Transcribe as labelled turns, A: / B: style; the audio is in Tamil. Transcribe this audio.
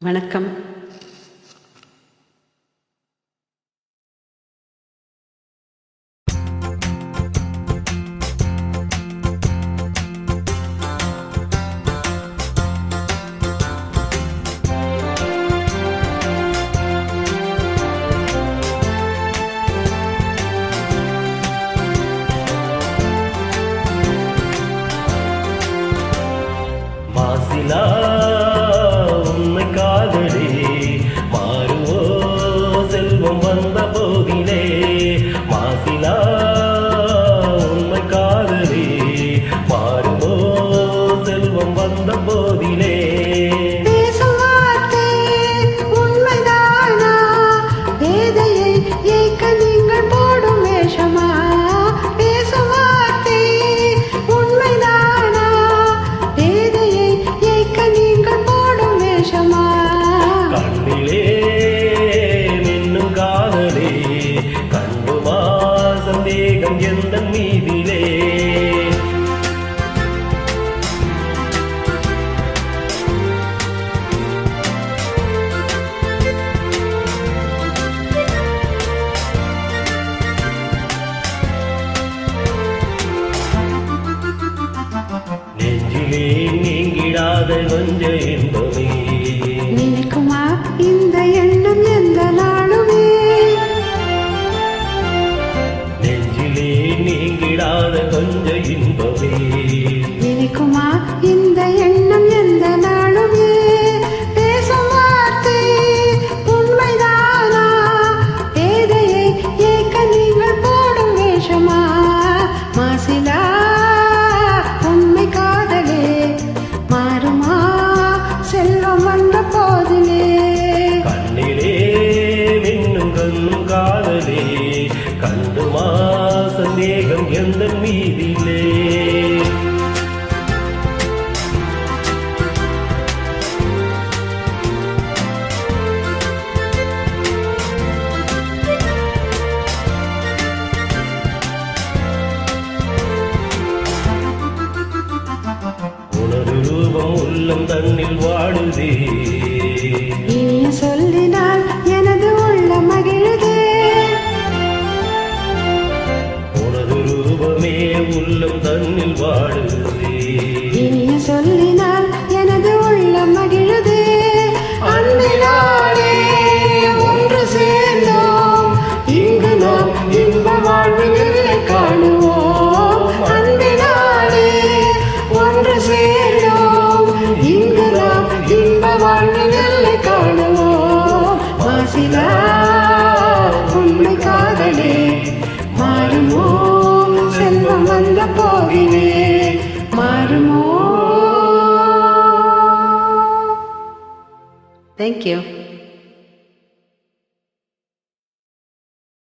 A: வணக்கம்.
B: மாசிலா உண்மை காதலே மாறுவோ செல்வம் வந்த போதிலே. மாசிலா உண்மை காதலே மாறுவோ செல்வம் வந்த போதிலே. சந்தேகம் எந்த மீதிலே நெஞ்சிலே நீங்கிடாத கொஞ்ச இன்பமே
A: நினைக்குமா இந்த எண்ணம் எந்த நாளுமே.
B: நீங்கிடாத கொஞ்ச இன்பமே
A: நினைக்குமா இந்த எண்ணம் எந்த நாளுமே. பேசும் வார்த்தை உண்மைதானா? பேதையை ஏக்க நீங்கள் போடும் வேஷமா? மாசிலா உண்மை காதலே மாறுமா செல்வம் வந்த போதிலே.
B: கண்ணிலே மின்னும் கண்ணும் காதலே கண்டுமா சந்தேகம் எந்த மீதிலே. உனது ரூபம் உள்ளம் தன்னில் வாழுதே.
A: இனிய சொல்லினால் எனது உள்ள மகிழுதே.
B: ரூபமே உள்ளம் தன்னில் வாழுதே.
A: இனிய சொல்லினால் எனது உள்ளம் மகிழுதே. அன்பினாலே ஒன்று சேர்ந்தோம் இங்கு நாம் இன்ப வாழ்வினை காணுவோம். அன்பினாலே ஒன்று சேர்ந்தோம் இங்கு நாம் இன்ப வாழ்வினை காணுவோம். மாசிலா உண்மை காதலே மாறுமோ செல்வம் வந்த போதிலே. மாறுமோ. Thank you.